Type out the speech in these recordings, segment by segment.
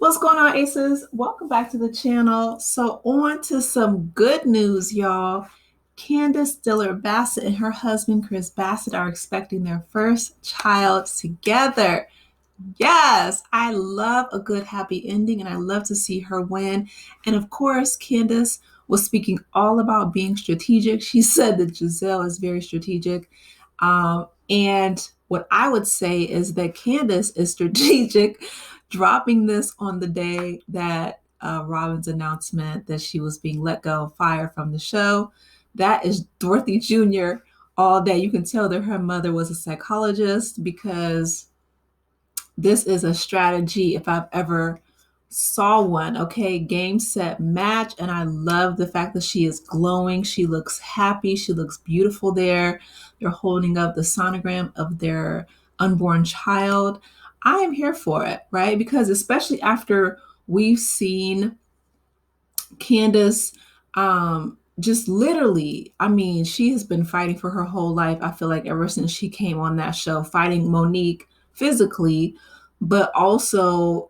What's going on, Aces? Welcome back to the channel. So, on to some good news, y'all. Candice Bassett and her husband, Chris Bassett, are expecting their first child together. Yes, I love a good happy ending and I love to see her win. And of course, Candice was speaking all about being strategic. She said that Giselle is very strategic. And what I would say is that Candice is strategic, dropping this on the day that Robin's announcement that she was being let go, fired from the show. That is Dorothy Jr. all day. You can tell that her mother was a psychologist because this is a strategy if I've ever saw one. Okay, game, set, match. And I love the fact that she is glowing. She looks happy. She looks beautiful there. They're holding up the sonogram of their unborn child. I am here for it, right? Because especially after we've seen Candice, just literally, I mean, she has been fighting for her whole life. I feel like ever since she came on that show, fighting Monique physically, but also,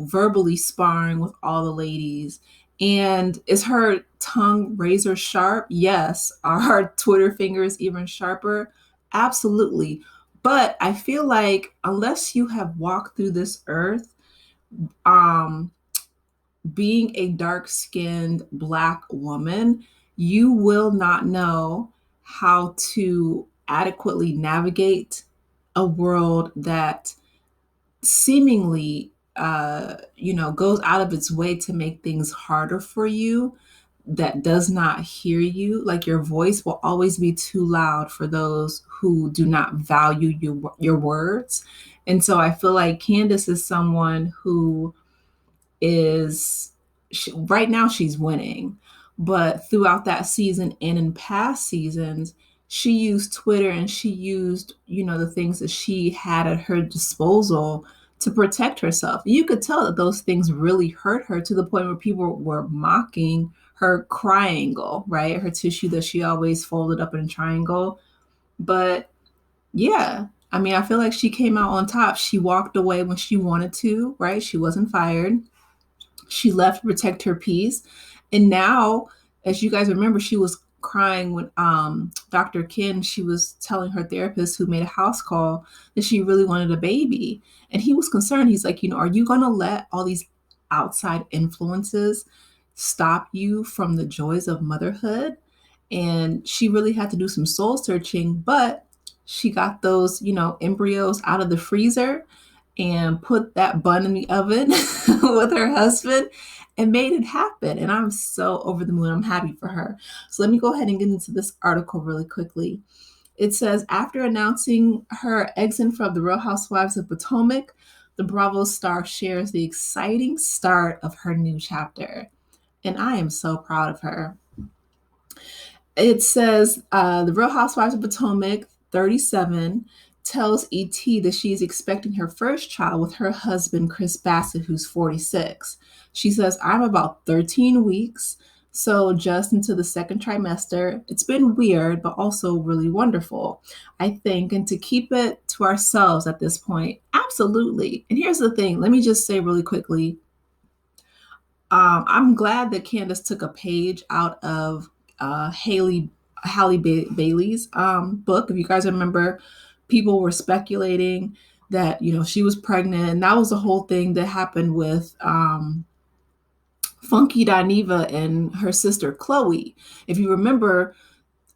verbally sparring with all the ladies. And is her tongue razor sharp? Yes. Are her Twitter fingers even sharper? Absolutely. But I feel like unless you have walked through this earth, um, being a dark-skinned Black woman, you will not know how to adequately navigate a world that seemingly, goes out of its way to make things harder for you, that does not hear you. Like your voice will always be too loud for those who do not value your words. And so I feel like Candice is someone who right now she's winning, but throughout that season and in past seasons, she used Twitter and she used, the things that she had at her disposal to protect herself. You could tell that those things really hurt her to the point where people were mocking her triangle, right? Her tissue that she always folded up in a triangle. But yeah, I mean, I feel like she came out on top. She walked away when she wanted to, right? She wasn't fired. She left to protect her peace. And now, as you guys remember, she was crying when Dr. Ken, she was telling her therapist who made a house call that she really wanted a baby. And he was concerned. He's like, are you going to let all these outside influences stop you from the joys of motherhood? And she really had to do some soul searching, but she got those, embryos out of the freezer and put that bun in the oven with her husband and made it happen. And I'm so over the moon. I'm happy for her. So let me go ahead and get into this article really quickly. It says, after announcing her exit from the Real Housewives of Potomac, the Bravo star shares the exciting start of her new chapter. And I am so proud of her. It says, the Real Housewives of Potomac, 37, tells ET that she is expecting her first child with her husband, Chris Bassett, who's 46. She says, I'm about 13 weeks, so just into the second trimester. It's been weird, but also really wonderful, I think. And to keep it to ourselves at this point, absolutely. And here's the thing. Let me just say really quickly. I'm glad that Candice took a page out of Halle Bailey's book. If you guys remember, people were speculating that, she was pregnant. And that was the whole thing that happened with Funky Dineva and her sister Chloe. If you remember,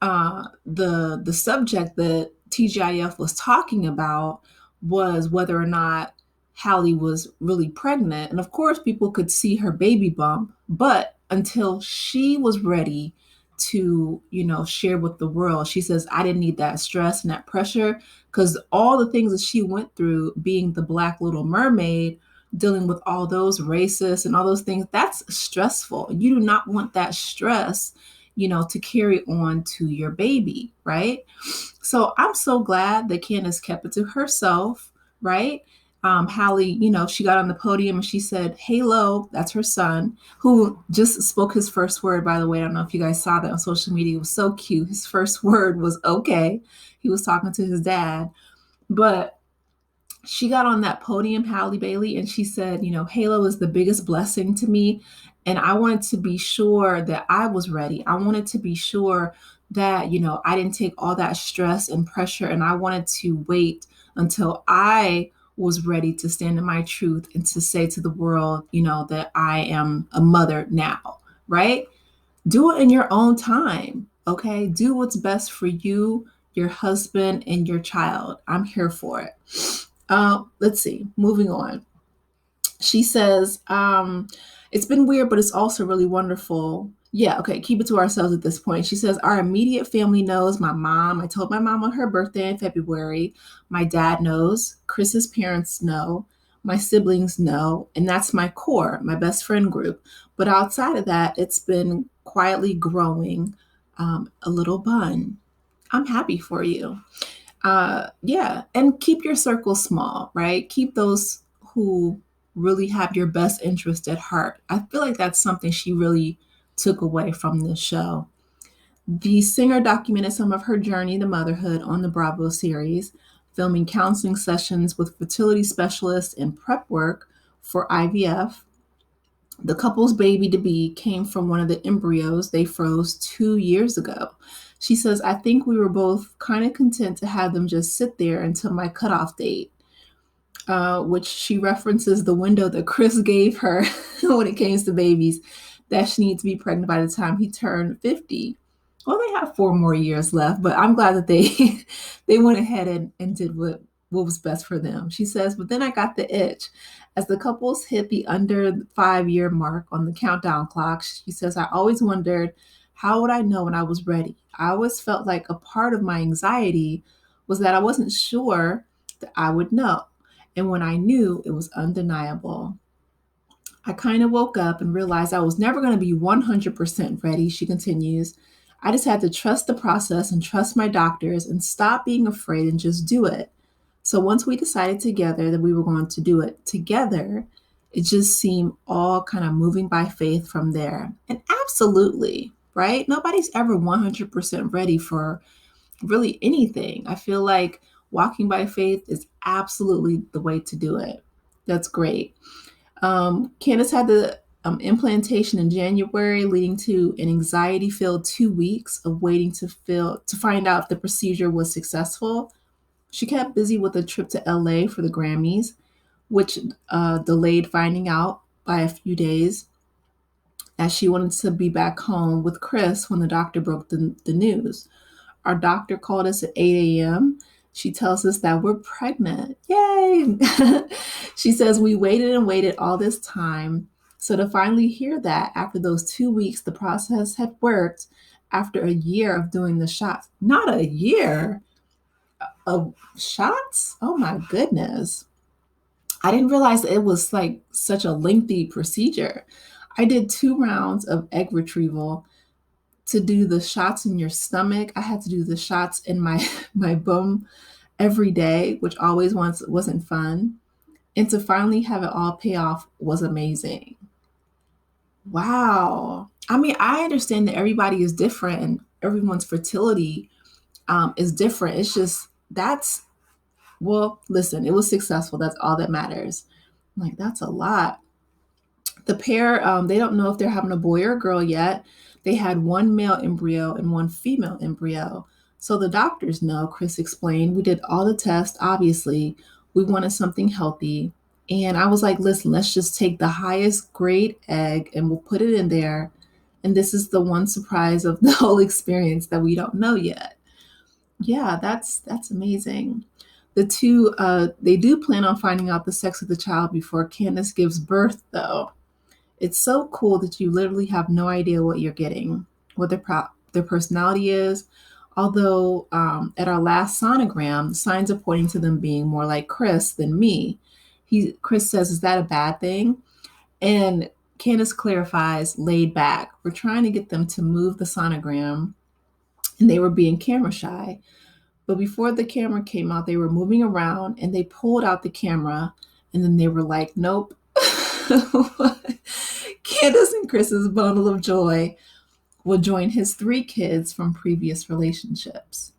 the subject that TGIF was talking about was whether or not Halle was really pregnant. And of course, people could see her baby bump, but until she was ready to, share with the world, she says, I didn't need that stress and that pressure, because all the things that she went through being the Black Little Mermaid, dealing with all those racists and all those things, that's stressful. You do not want that stress, to carry on to your baby, right? So I'm so glad that Candice kept it to herself, right? Halle, she got on the podium and she said, Halo, that's her son, who just spoke his first word, by the way. I don't know if you guys saw that on social media. It was so cute. His first word was okay. He was talking to his dad. But She got on that podium, Halle Bailey, and she said, Halo is the biggest blessing to me. And I wanted to be sure that I was ready. I wanted to be sure that, I didn't take all that stress and pressure. And I wanted to wait until I was ready to stand in my truth and to say to the world, that I am a mother now, right? Do it in your own time. Okay. Do what's best for you, your husband, and your child. I'm here for it. Let's see, moving on. She says, it's been weird, but it's also really wonderful. Yeah, okay, keep it to ourselves at this point. She says, our immediate family knows. My mom, I told my mom on her birthday in February. My dad knows. Chris's parents know. My siblings know. And that's my core, my best friend group. But outside of that, it's been quietly growing, a little bun. I'm happy for you. Yeah, and keep your circle small, right? Keep those who really have your best interest at heart. I feel like that's something she really took away from this show. The singer documented some of her journey to motherhood on the Bravo series, filming counseling sessions with fertility specialists and prep work for IVF. The couple's baby to be came from one of the embryos they froze 2 years ago. She says, I think we were both kind of content to have them just sit there until my cutoff date, which she references the window that Chris gave her when it came to babies, that she needs to be pregnant by the time he turned 50. Well, they have 4 more years left, but I'm glad that they they went ahead and did what was best for them. She says, but then I got the itch. As the couples hit the under 5 year mark on the countdown clock, she says, I always wondered, how would I know when I was ready? I always felt like a part of my anxiety was that I wasn't sure that I would know. And when I knew, it was undeniable. I kind of woke up and realized I was never going to be 100% ready, she continues. I just had to trust the process and trust my doctors and stop being afraid and just do it. So once we decided together that we were going to do it together, it just seemed all kind of moving by faith from there. And absolutely, right? Nobody's ever 100% ready for really anything. I feel like walking by faith is absolutely the way to do it. That's great. Candice had the implantation in January, leading to an anxiety-filled 2 weeks of waiting to find out if the procedure was successful. She kept busy with a trip to LA for the Grammys, which delayed finding out by a few days, as she wanted to be back home with Chris when the doctor broke the news. Our doctor called us at 8 a.m. She tells us that we're pregnant. Yay! She says we waited and waited all this time. So to finally hear that after those 2 weeks, the process had worked after a year of doing the shots. Not a year of shots? Oh my goodness. I didn't realize it was like such a lengthy procedure. I did 2 rounds of egg retrieval to do the shots in your stomach. I had to do the shots in my my bum every day, which always once wasn't fun. And to finally have it all pay off was amazing. Wow. I mean, I understand that everybody is different and everyone's fertility is different. It's just well, listen, it was successful. That's all that matters. I'm like, that's a lot. The pair, they don't know if they're having a boy or a girl yet. They had one male embryo and one female embryo. So the doctors know, Chris explained. We did all the tests, obviously. We wanted something healthy. And I was like, listen, let's just take the highest grade egg and we'll put it in there. And this is the one surprise of the whole experience that we don't know yet. Yeah, that's amazing. The two, they do plan on finding out the sex of the child before Candice gives birth, though. It's so cool that you literally have no idea what you're getting, what their personality is. Although at our last sonogram, the signs are pointing to them being more like Chris than me. Chris says, "Is that a bad thing?" And Candice clarifies, laid back. We're trying to get them to move the sonogram, and they were being camera shy. But before the camera came out, they were moving around, and they pulled out the camera, and then they were like, "Nope." Candace and Chris's bundle of joy will join his 3 kids from previous relationships.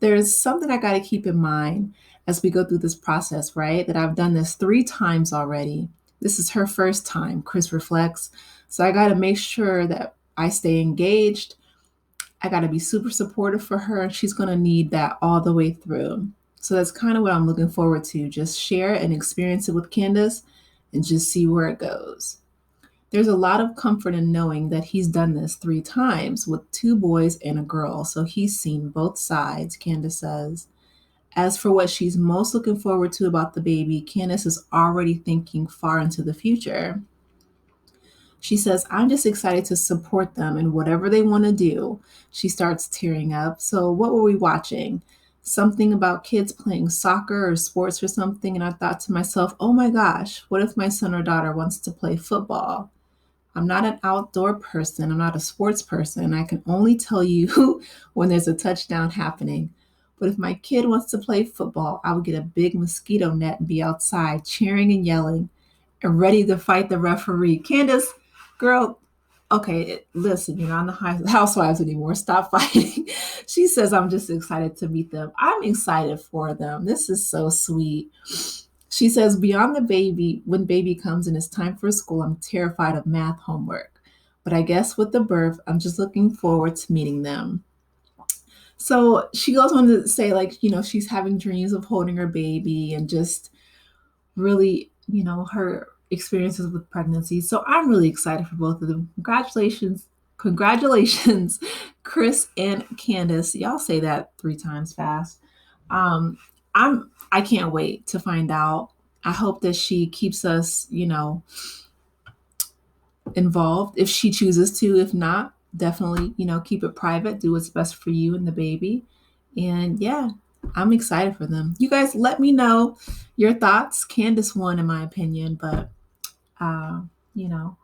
There's something I got to keep in mind. as we go through this process, right? That I've done this 3 times already. This is her first time, Chris reflects. So I got to make sure that I stay engaged. I got to be super supportive for her, and she's going to need that all the way through. So that's kind of what I'm looking forward to. Just share and experience it with Candice and just see where it goes. There's a lot of comfort in knowing that he's done this 3 times with 2 boys and a girl. So he's seen both sides, Candice says. As for what she's most looking forward to about the baby, Candice is already thinking far into the future. She says, I'm just excited to support them in whatever they want to do. She starts tearing up. So, what were we watching? Something about kids playing soccer or sports or something. And I thought to myself, oh my gosh, what if my son or daughter wants to play football? I'm not an outdoor person. I'm not a sports person. I can only tell you when there's a touchdown happening. But if my kid wants to play football, I would get a big mosquito net and be outside cheering and yelling and ready to fight the referee. Candice, girl, okay, listen, you're not on the Housewives anymore. Stop fighting. She says, I'm just excited to meet them. I'm excited for them. This is so sweet. She says, beyond the baby, when baby comes and it's time for school, I'm terrified of math homework. But I guess with the birth, I'm just looking forward to meeting them. So she goes on to say, like, she's having dreams of holding her baby and just really, her experiences with pregnancy. So I'm really excited for both of them. Congratulations. Congratulations, Chris and Candice. Y'all say that 3 times fast. I can't wait to find out. I hope that she keeps us, involved if she chooses to. If not, definitely, keep it private. Do what's best for you and the baby. And yeah, I'm excited for them. You guys let me know your thoughts. Candice won in my opinion, but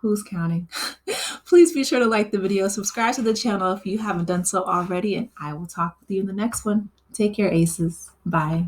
who's counting? Please be sure to like the video, subscribe to the channel if you haven't done so already, and I will talk with you in the next one. Take care, aces. Bye.